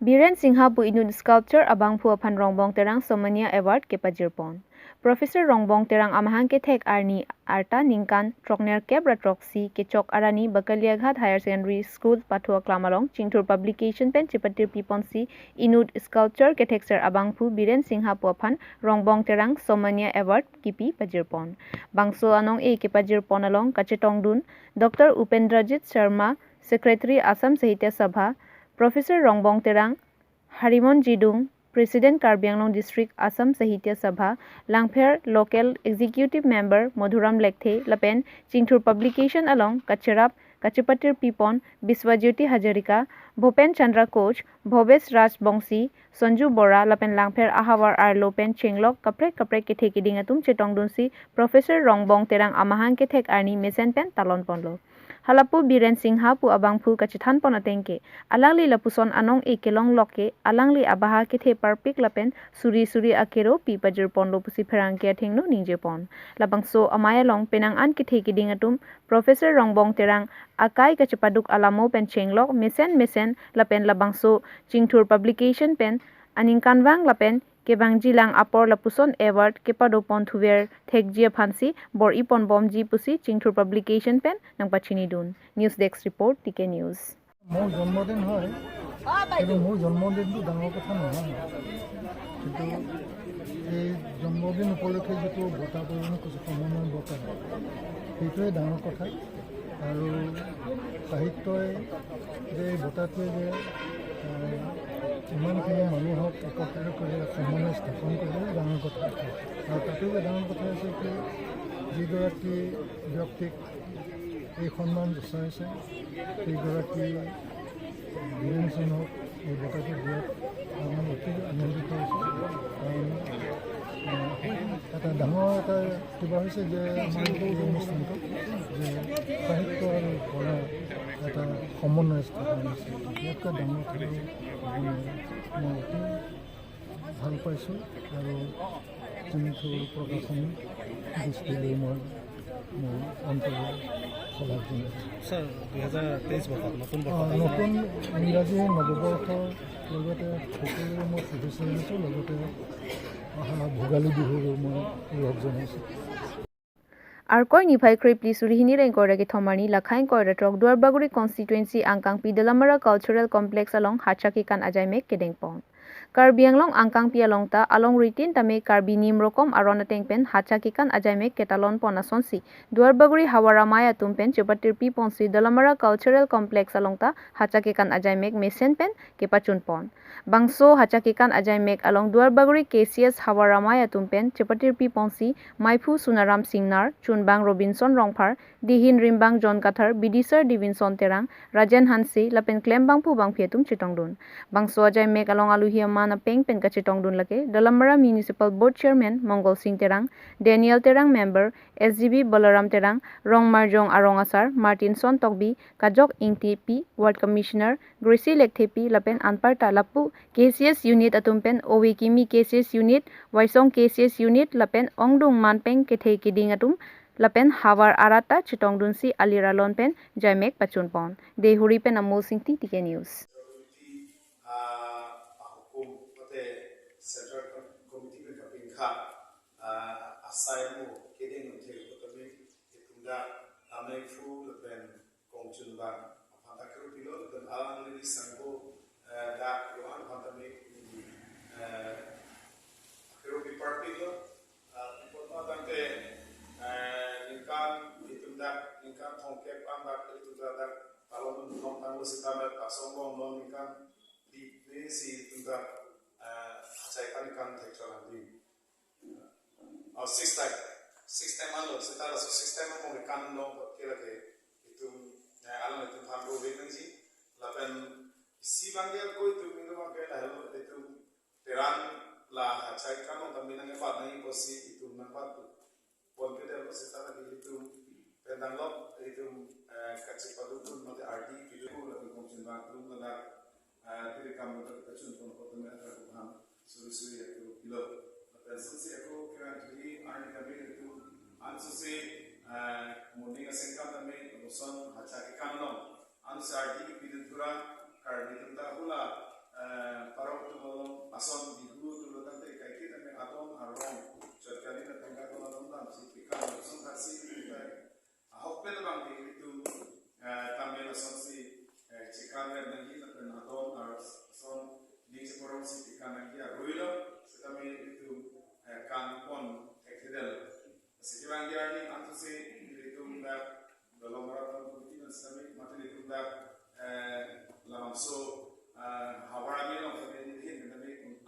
Biren Singha pu inun sculpture abang pu aphan rongbong terang Somania Award ke pajirpon. Professor Rongbong terang amahang ke thek arni arta ningkan trokner kebra troksi ke chok arani Bakaliaghat Higher Secondary School Pathua Klamalong Chingthur Publication pen chipatir piponsi inud sculpture ke thek sir abang pu Biren Singha pu aphan Rongbong terang Somania Award kipi pajirpon. Bangso anong e ke pajirpon along kachetongdun Dr. Upendrajit Sharma Secretary Assam Sahitya Sabha Professor Rongbong terang Harimon Jidung President Karbi Anglong District Assam Sahitya Sabha Langpher Local Executive Member Madhuram Lekthe Lapen Chingthur Publication along Kachirap Kachipatir Pipon Biswajyoti Hajarika Bhupen Chandra Koch Bhobesh Raj Bongsi Sanju Bora Lapen Langpher Ahawar Arlopen Chenglok Kapre ke theki dingatum chetongdunsi Professor Rongbong terang amahang ke thek arni mesen pen talon ponlo Halapu Biren Singha pu abang pu kachithan pon atengke alangli lapuson anong e kelong loke alangli abaha ke the parpik lapen suri akero pi pajir pon lo pusi pherang ke thengno ningje pon labangso amaya long penang an ke the ki dingatum Professor Rongbong terang akai kachipaduk alamo pen chenglok mesen lapen labangso Chingthur Publication pen aningkanwang lapen Kebang jilang apor lapuson award kepado pon thuwer thekjia phansi bor ipon bomji pusi Chingthur Publication pen nang pachini dun News Desk Report TK News মোৰ জন্মদিন হয় কিন্তু মোৰ জন্মদিনটো ডাঙৰ কথা নহয় কিন্তু এই জন্মদিন উপলক্ষে যিটো বঁটা প্ৰদান কৰিছে সমন্বয় বঁটা সেইটোৱে ডাঙৰ কথা আৰু সাহিত্যই যে এই বঁটাটোৱে যে ইমানখিনি মানুহক একত্ৰিত কৰি সমন্বয় স্থাপন কৰিলে ডাঙৰ কথা আৰু তাতোকৈ ডাঙৰ কথা হৈছে কি যিগৰাকী ব্যক্তিক এই সন্মান যচাইছে সেইগৰাকী বীৰেন সিংহক এই বঁটাটো দিয়াত আমি অতি আনন্দিত হৈছোঁ কাৰণ এটা ডাঙৰ এটা কিবা হৈছে যে আমাৰ এই অনুষ্ঠানটো যে সাহিত্য আৰু কলাৰ এটা সমন্বয় স্থাপন হৈছে ইয়াতকৈ ডাঙৰ কথা মই অতি ভাল পাইছোঁ আৰু Chingthur প্ৰকাশন দৃষ্টিলৈ মই মোৰ অন্তৰৰ সলাপ জনাইছোঁ স্যার 2023 বছর নতুন ইংৰাজী নৱবৰ্ষৰ লগতে সকলোৰে মই শুভেচ্ছা জনাইছোঁ লগতে অহা ভোগালী বিহুৰো মই লগ জনাইছোঁ Arkoi nifai kripli surihini reng koragi thomani lakhain koira trok Duarbaguri constituency angkangpi Dalamara Cultural Complex along Hachaki kan ajaimek kedengpon. Karbi Anglong angkangpi along ta along ritin tame Karbi nimrokom arona tengpen Hachaki kan ajaimek ketalon ponasonsi Duarbaguri Hawaramaya tumpen chepatir pi ponsi Dalamara Cultural Complex along ta Hachaki kan ajaimek mesen pen kepachun pon. Bangso Hachaki kan ajaimek along Duarbaguri KCS Hawaramaya tumpen chepatir pi ponsi Maipu Sunaram Singnar Chunbang Robinson Rongphar Dihin Rimbang John Kathar Bidisar Divinson Terang Rajan Hansi Lapen Klembang pu bang phetum chitongdun Bangso ajaimek along aluhia mana peng pen ka chitongdun lake Dalamara Municipal Board Chairman Mongol Singh Terang Daniel Terang Member SGB Balaram Terang Rongmarjong Arongasar Martin Son Tokbi Kajok Ingti Ward Commissioner Gracie Lekthepi Lapen Anpar Talapu KCS Unit Atumpen Owekimi KCS Unit Waisong KCS Unit Lapen Ongdung Manpeng Kethe Kiding Atum Lapen Hawar Arata Chitongdunsi Aliralon pen Jaimek Pachunpon Dehuri pen Amol Singh TK News Central Committee with Kapinka, Asaimu, Kidding, Tekotami, Tikunda, Amefu, then Kongchunba, Pantakaru Pilo, then Alan Lili Sango, that Rohan Pantami, Kerupi Partilo, Potante, Linkan, Tikunda, Linkan, Tonke, Pamba, Tikunda, Palon, Tontango Sitama, Pasongo, Non Linkan, the place is the saya kan teknologi. Six time alo, setelah six time mau ikan no kira-kira itu alam itu pampu bensin, lapan si bangkit aku itu minggu bangkit lalu itu terang lah saya kan mau tambah nanti part nanti posisi itu nampak bangkit lalu setelah itu tentang lo itu kacip padu pun nanti arti itu lebih mungkin bantu tentang diri kamu terkecil pun potong antara paham suri aku kilo dan suri aku kira jadi arti kami itu ansusi morning asengkam kami bosan Hachaki kan no ansusi arti itu pura karena itu tak hula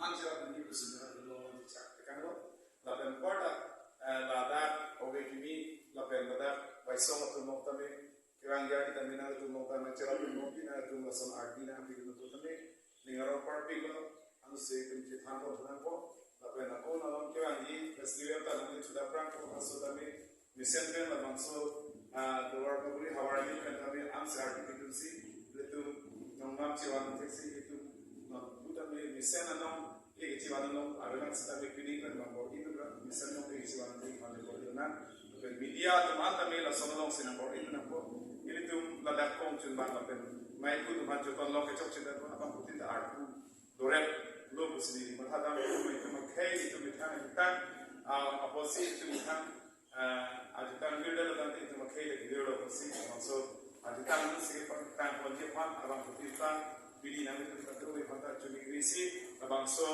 anjir ini bersama dengan cak kan lo lapen pada ladak oke kini lapen ladak waisong atau mau tapi kerangga kita minat itu mau tapi cerah itu mau bina itu masalah ardina pikir itu tapi dengar apa pikir anu sih penciptaan apa lapen aku nalam kerangi festival tanam itu sudah perang aku masuk tapi misalnya lah maksud luar negeri hawari kan kami ansar itu sih itu nomor ciwan teksi itu bukan misalnya nom ini ciwan nom ada kan setiap kini kan nomor itu kan misalnya nom ini ciwan itu kan itu media teman kami lah soalnya sinabor itu nampak ini tuh ladak kong cuma lapen main itu tuh jutaan lo kecok cinta tuh apa putih tak artu doret lo sendiri berhadap itu makai itu misalnya kita apa sih itu misalnya ajutan builder nanti itu makai lagi builder apa sih maksud ajutan itu sih pertanyaan penjelasan abang putih tak pilih nanti itu kita tuh ibarat cumi krisi abang so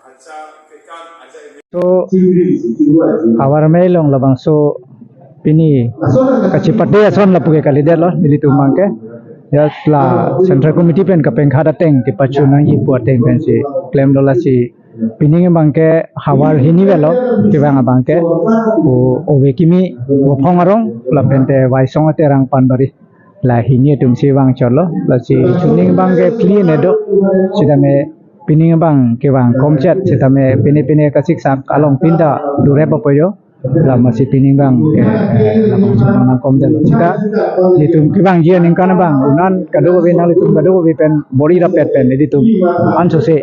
aja kekan aja So awar melong labang so pini kacipate ason lapuke kali dia loh nili tumangke ya la central committee pen kapeng khada teng ti pachu nang i puateng pen si claim dola si pini bangke hawar hini velo ti bang bangke o ovekimi o phongarong la pente waisong terang panbari la hini tum si bang cholo la si chuning bangke clean edo sidame pining bang ke bang komchat setame pini kasik sak along pinda dure papoyo la masih pining bang ke la masuk nang komdel sida litum ke bang je ning kana bang unan kado be nang litum kado be pen body rapet pen litum anso se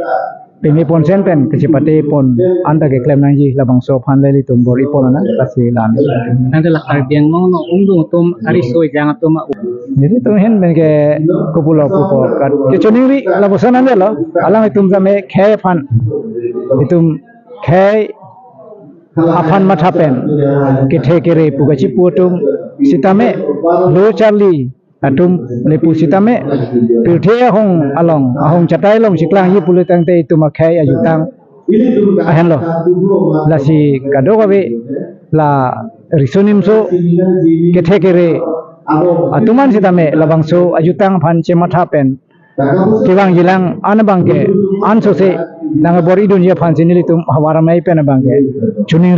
pini pon sen pen kecipate pon anda ke claim nang ji la bang so phan le litum body pon na kasi lan nanti lah karbiang no undung tum ariso jangan tum jadi tu hen ben ke kupulo kupo kat kecuni ri la bosan ande lo alang itum jame khe fan itum khe afan mathapen kithe kere pugachi putum sitame lo charli atum lepu sitame pilthe ahong along ahong chatai long siklang yi pulu tangte itum khe ajutang ahen lo la si kado gabe la risonim so kithe kere atuman sitame labang so ajutang phan chematha pen kibang jilang anabangke anso se nang bori dunia phan sinili tum hawara mai pen bangke chuning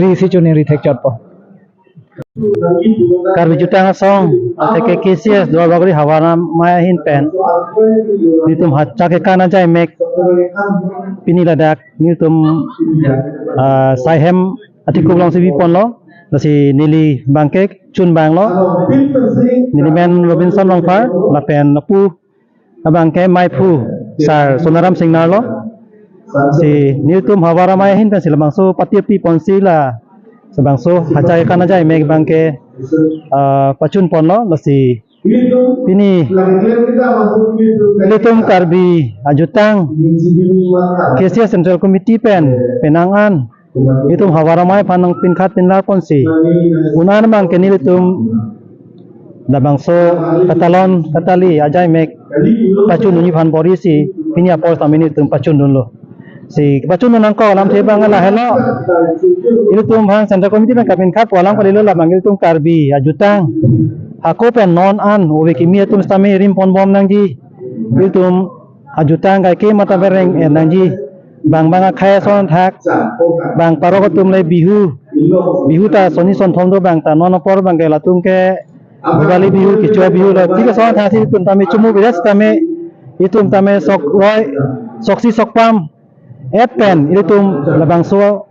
ri thek chot po karbi jutang song teke KCS dua bagri hawara mai hin pen nitum hacha ke kana jai mek pini ladak nitum saihem atiku long sibi pon lo nasi nili bangke chun bang lo nili men Robinson Longfar la pen pu abangke mai pu sar Sonaram Singnar lo si nitum hawara mai hin pen silamang so patipi ponsi la sebang so hacha kana jai mek bangke pachun pon lo nasi pini nitum karbi ajutang KCS Central Committee pen penangan itu hawara mai panang pinkhat pinlar ponsi unan mang kenil tum labang so katalon katali ajai mek pacun ni phan bori si pinya pos tamini tum pacun dun lo si pacun nang ko lam the bang la hello itu tum hang Central Committee pen kapin khat walang palilo labang tum karbi ajutang ako pen non an owe kimi tum stami rim pon bom nang ji itu ajutang kai ke mata bereng nang ji bang khai son thak bang paro tum le bihu ta soni son thom do bang ta non por bang ke latung ke bali bihu kichwa bihu la tik son tha si tun tame chumu biras tame itum tame sok roi soksi sok pam pen itum labang so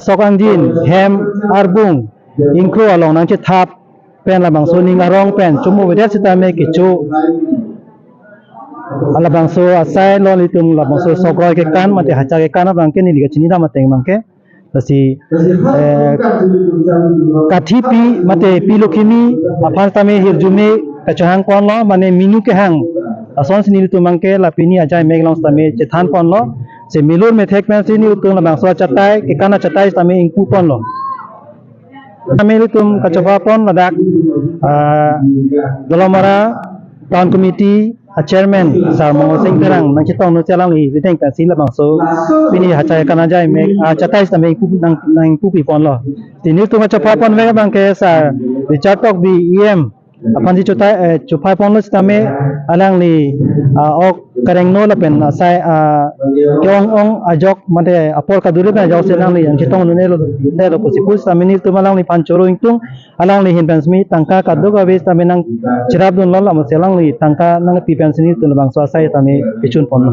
sok anjin hem arbung ingkro along nang che thap pen labang so ning arong pen chumu biras tame kichu alabang so asai lon itum labang so sokroi ke kan mate hacha ke kan bang ke ni liga chini da mateng bang ke tasi kathipi mate pilokimi aphan tame hirjume kachang kon lo mane minu ke hang ason sinil tu mangke lapini ajai meglong tame chethan pon lo se milur me thek men sini utung labang so chatai ke kana chatai tame ingku pon lo tame itum kachapa pon ladak dolomara town committee chairman sar Mongol Singh terang nang chitong no chalang li riteng ka sila bang so pini hachai kana jai mek chatai tame ku nang ku pi pon lo tini tu chapa pon ve bang ke sar Richard Tok bi em apan di cupai ponlos tame alang li ok kareng no la pen sai kyong ong ajok mate apor kaduri pen ajok senang li yang kitong no ne lo posipus tame ni tumalang li pancoro ingtung alang li hin pensmi tangka kaddo ga ves tame nang cirab don la selang li tangka nang pi pensini tun bang swasai tame pichun pon